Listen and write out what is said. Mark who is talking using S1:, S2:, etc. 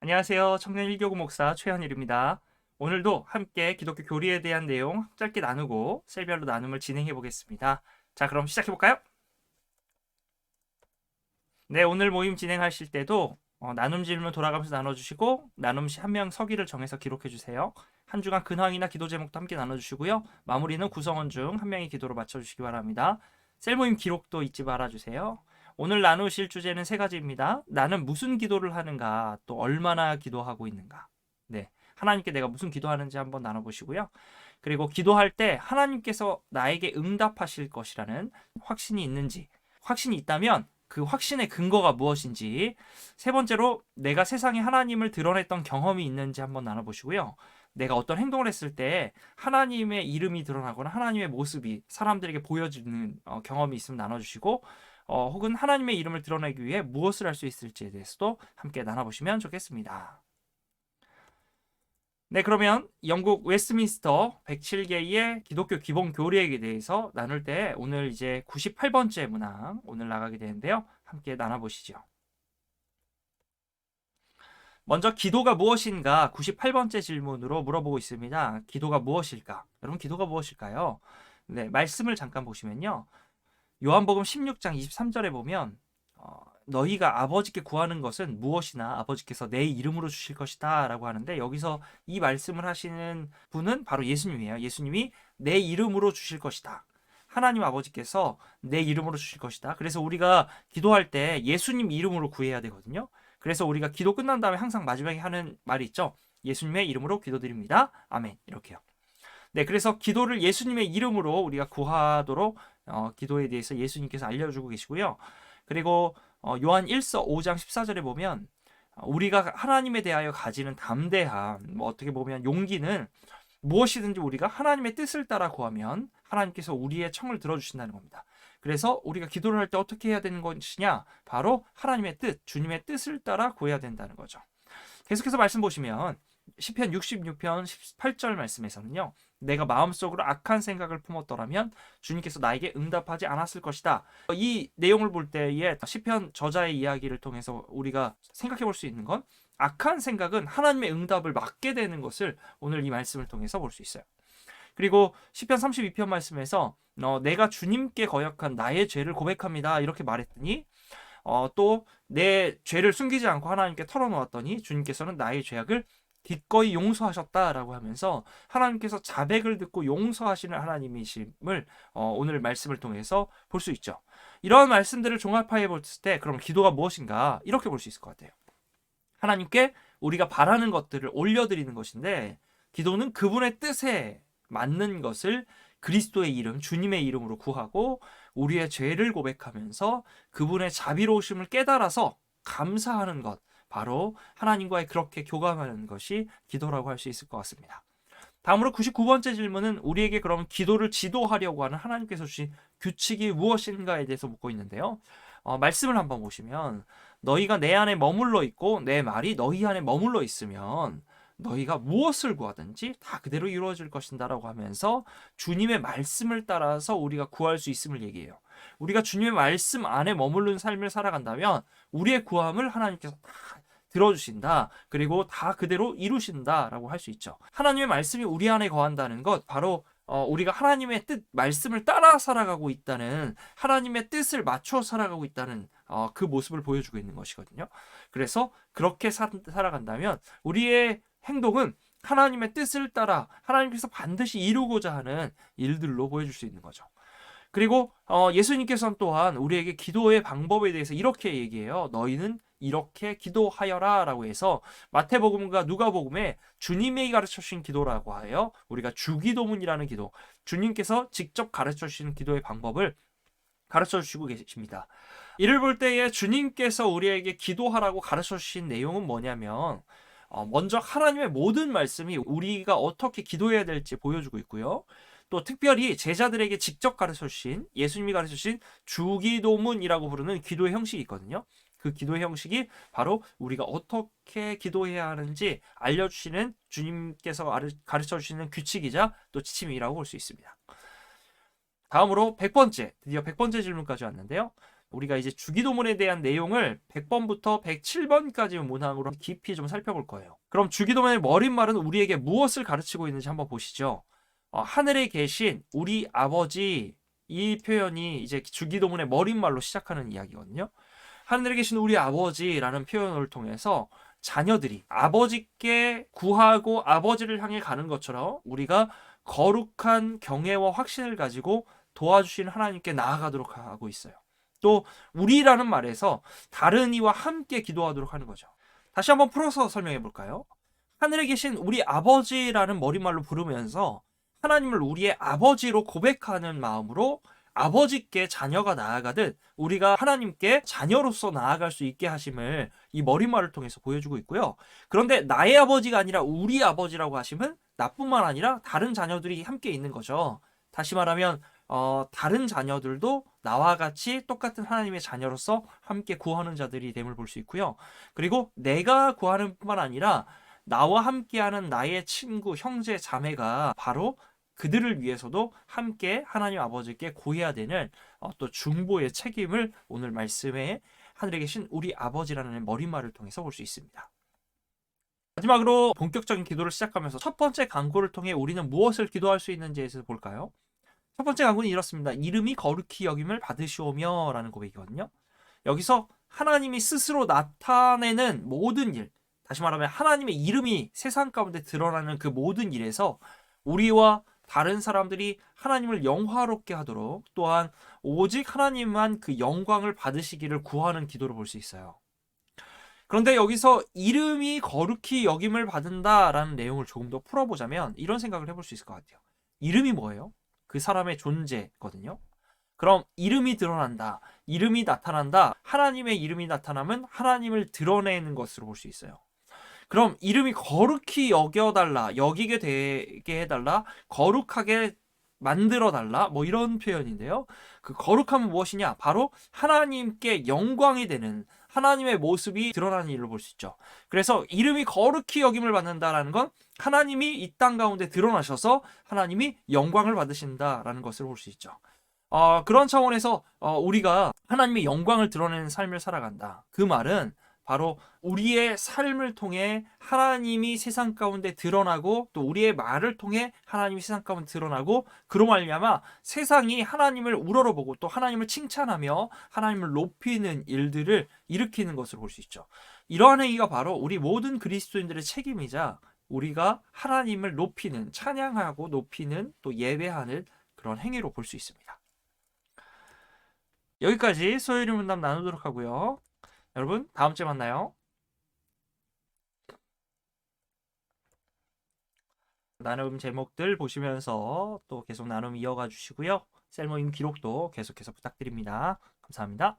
S1: 안녕하세요. 청년 1교구 목사 최현일입니다. 오늘도 함께 기독교 교리에 대한 내용 짧게 나누고 셀별로 나눔을 진행해 보겠습니다. 자, 그럼 시작해 볼까요? 네, 오늘 모임 진행하실 때도 나눔 질문 돌아가면서 나눠주시고 나눔 시 한 명 서기를 정해서 기록해 주세요. 한 주간 근황이나 기도 제목도 함께 나눠주시고요. 마무리는 구성원 중 한 명이 기도로 맞춰주시기 바랍니다. 셀 모임 기록도 잊지 말아주세요. 오늘 나누실 주제는 세 가지입니다. 나는 무슨 기도를 하는가, 또 얼마나 기도하고 있는가. 네, 하나님께 내가 무슨 기도하는지 한번 나눠보시고요. 그리고 기도할 때 하나님께서 나에게 응답하실 것이라는 확신이 있는지, 확신이 있다면 그 확신의 근거가 무엇인지, 세 번째로 내가 세상에 하나님을 드러냈던 경험이 있는지 한번 나눠보시고요. 내가 어떤 행동을 했을 때 하나님의 이름이 드러나거나 하나님의 모습이 사람들에게 보여지는 경험이 있으면 나눠주시고, 혹은 하나님의 이름을 드러내기 위해 무엇을 할 수 있을지에 대해서도 함께 나눠보시면 좋겠습니다. 네, 그러면 영국 웨스트민스터 107개의 기독교 기본 교리에 대해서 나눌 때 오늘 이제 98번째 문항 오늘 나가게 되는데요. 함께 나눠보시죠. 먼저 기도가 무엇인가 98번째 질문으로 물어보고 있습니다. 기도가 무엇일까? 여러분, 기도가 무엇일까요? 네, 말씀을 잠깐 보시면요. 요한복음 16장 23절에 보면 너희가 아버지께 구하는 것은 무엇이나 아버지께서 내 이름으로 주실 것이다 라고 하는데, 여기서 이 말씀을 하시는 분은 바로 예수님이에요. 예수님이 내 이름으로 주실 것이다. 하나님 아버지께서 내 이름으로 주실 것이다. 그래서 우리가 기도할 때 예수님 이름으로 구해야 되거든요. 그래서 우리가 기도 끝난 다음에 항상 마지막에 하는 말이 있죠. 예수님의 이름으로 기도드립니다. 아멘. 이렇게요. 네, 그래서 기도를 예수님의 이름으로 우리가 구하도록 기도에 대해서 예수님께서 알려주고 계시고요. 그리고 요한 1서 5장 14절에 보면 우리가 하나님에 대하여 가지는 담대함, 어떻게 보면 용기는 무엇이든지 우리가 하나님의 뜻을 따라 구하면 하나님께서 우리의 청을 들어주신다는 겁니다. 그래서 우리가 기도를 할 때 어떻게 해야 되는 것이냐? 바로 하나님의 뜻, 주님의 뜻을 따라 구해야 된다는 거죠. 계속해서 말씀 보시면 시편 66편 18절 말씀에서는요. 내가 마음속으로 악한 생각을 품었더라면 주님께서 나에게 응답하지 않았을 것이다. 이 내용을 볼 때에 시편 저자의 이야기를 통해서 우리가 생각해 볼 수 있는 건, 악한 생각은 하나님의 응답을 막게 되는 것을 오늘 이 말씀을 통해서 볼 수 있어요. 그리고 시편 32편 말씀에서 내가 주님께 거역한 나의 죄를 고백합니다 이렇게 말했더니, 또 내 죄를 숨기지 않고 하나님께 털어놓았더니 주님께서는 나의 죄악을 기꺼이 용서하셨다라고 하면서 하나님께서 자백을 듣고 용서하시는 하나님이심을 오늘 말씀을 통해서 볼 수 있죠. 이런 말씀들을 종합해 봤을 때 그럼 기도가 무엇인가 이렇게 볼 수 있을 것 같아요. 하나님께 우리가 바라는 것들을 올려드리는 것인데, 기도는 그분의 뜻에 맞는 것을 그리스도의 이름, 주님의 이름으로 구하고 우리의 죄를 고백하면서 그분의 자비로우심을 깨달아서 감사하는 것, 바로 하나님과의 그렇게 교감하는 것이 기도라고 할 수 있을 것 같습니다. 다음으로 99번째 질문은 우리에게 그럼 기도를 지도하려고 하는 하나님께서 주신 규칙이 무엇인가에 대해서 묻고 있는데요. 말씀을 한번 보시면 너희가 내 안에 머물러 있고 내 말이 너희 안에 머물러 있으면 너희가 무엇을 구하든지 다 그대로 이루어질 것이다라고 하면서 주님의 말씀을 따라서 우리가 구할 수 있음을 얘기해요. 우리가 주님의 말씀 안에 머무른 삶을 살아간다면 우리의 구함을 하나님께서 다 들어주신다. 그리고 다 그대로 이루신다라고 할 수 있죠. 하나님의 말씀이 우리 안에 거한다는 것, 바로 우리가 하나님의 뜻, 말씀을 따라 살아가고 있다는, 하나님의 뜻을 맞춰 살아가고 있다는 그 모습을 보여주고 있는 것이거든요. 그래서 그렇게 살아간다면 우리의 행동은 하나님의 뜻을 따라 하나님께서 반드시 이루고자 하는 일들로 보여줄 수 있는 거죠. 그리고 예수님께서는 또한 우리에게 기도의 방법에 대해서 이렇게 얘기해요. 너희는 이렇게 기도하여라 라고 해서 마태복음과 누가복음에 주님이 가르쳐 주신 기도라고 하여 우리가 주기도문이라는 기도, 주님께서 직접 가르쳐 주시는 기도의 방법을 가르쳐 주시고 계십니다. 이를 볼 때에 주님께서 우리에게 기도하라고 가르쳐 주신 내용은 뭐냐면, 먼저 하나님의 모든 말씀이 우리가 어떻게 기도해야 될지 보여주고 있고요. 또 특별히 제자들에게 직접 가르쳐 주신, 예수님이 가르쳐 주신 주기도문이라고 부르는 기도의 형식이 있거든요. 그 기도의 형식이 바로 우리가 어떻게 기도해야 하는지 알려주시는, 주님께서 가르쳐 주시는 규칙이자 또 지침이라고 볼 수 있습니다. 다음으로 100번째, 드디어 100번째 질문까지 왔는데요. 우리가 이제 주기도문에 대한 내용을 100번부터 107번까지 문항으로 깊이 좀 살펴볼 거예요. 그럼 주기도문의 머릿말은 우리에게 무엇을 가르치고 있는지 한번 보시죠. 하늘에 계신 우리 아버지, 이 표현이 이제 주기도문의 머릿말로 시작하는 이야기거든요. 하늘에 계신 우리 아버지라는 표현을 통해서 자녀들이 아버지께 구하고 아버지를 향해 가는 것처럼 우리가 거룩한 경외와 확신을 가지고 도와주신 하나님께 나아가도록 하고 있어요. 또 우리라는 말에서 다른 이와 함께 기도하도록 하는 거죠. 다시 한번 풀어서 설명해 볼까요? 하늘에 계신 우리 아버지라는 머릿말로 부르면서 하나님을 우리의 아버지로 고백하는 마음으로 아버지께 자녀가 나아가듯 우리가 하나님께 자녀로서 나아갈 수 있게 하심을 이 머릿말을 통해서 보여주고 있고요. 그런데 나의 아버지가 아니라 우리 아버지라고 하심은 나뿐만 아니라 다른 자녀들이 함께 있는 거죠. 다시 말하면 다른 자녀들도 나와 같이 똑같은 하나님의 자녀로서 함께 구하는 자들이 됨을 볼 수 있고요. 그리고 내가 구하는 뿐만 아니라 나와 함께하는 나의 친구, 형제, 자매가 바로 그들을 위해서도 함께 하나님 아버지께 구해야 되는 또 중보의 책임을 오늘 말씀에 하늘에 계신 우리 아버지라는 머릿말을 통해서 볼 수 있습니다. 마지막으로 본격적인 기도를 시작하면서 첫 번째 간구를 통해 우리는 무엇을 기도할 수 있는지에 대해서 볼까요? 첫 번째 간구는 이렇습니다. 이름이 거룩히 여김을 받으시오며 라는 고백이거든요. 여기서 하나님이 스스로 나타내는 모든 일, 다시 말하면 하나님의 이름이 세상 가운데 드러나는 그 모든 일에서 우리와 다른 사람들이 하나님을 영화롭게 하도록 또한 오직 하나님만 그 영광을 받으시기를 구하는 기도를 볼 수 있어요. 그런데 여기서 이름이 거룩히 여김을 받는다라는 내용을 조금 더 풀어보자면 이런 생각을 해볼 수 있을 것 같아요. 이름이 뭐예요? 그 사람의 존재거든요. 그럼 이름이 드러난다, 이름이 나타난다, 하나님의 이름이 나타나면 하나님을 드러내는 것으로 볼 수 있어요. 그럼 이름이 거룩히 여겨달라, 여기게 되게 해달라, 거룩하게 만들어달라, 뭐 이런 표현인데요. 그 거룩함은 무엇이냐? 바로 하나님께 영광이 되는 하나님의 모습이 드러나는 일을 볼 수 있죠. 그래서 이름이 거룩히 여김을 받는다라는 건 하나님이 이 땅 가운데 드러나셔서 하나님이 영광을 받으신다라는 것을 볼 수 있죠. 그런 차원에서 우리가 하나님의 영광을 드러내는 삶을 살아간다. 그 말은 바로 우리의 삶을 통해 하나님이 세상 가운데 드러나고 또 우리의 말을 통해 하나님이 세상 가운데 드러나고 그로 말미암아 세상이 하나님을 우러러보고 또 하나님을 칭찬하며 하나님을 높이는 일들을 일으키는 것으로 볼 수 있죠. 이러한 행위가 바로 우리 모든 그리스도인들의 책임이자 우리가 하나님을 높이는, 찬양하고 높이는 또 예배하는 그런 행위로 볼 수 있습니다. 여기까지 소요리 문답 나누도록 하고요. 여러분 다음 주에 만나요. 나눔 제목들 보시면서 또 계속 나눔 이어가 주시고요. 셀모임 기록도 계속해서 부탁드립니다. 감사합니다.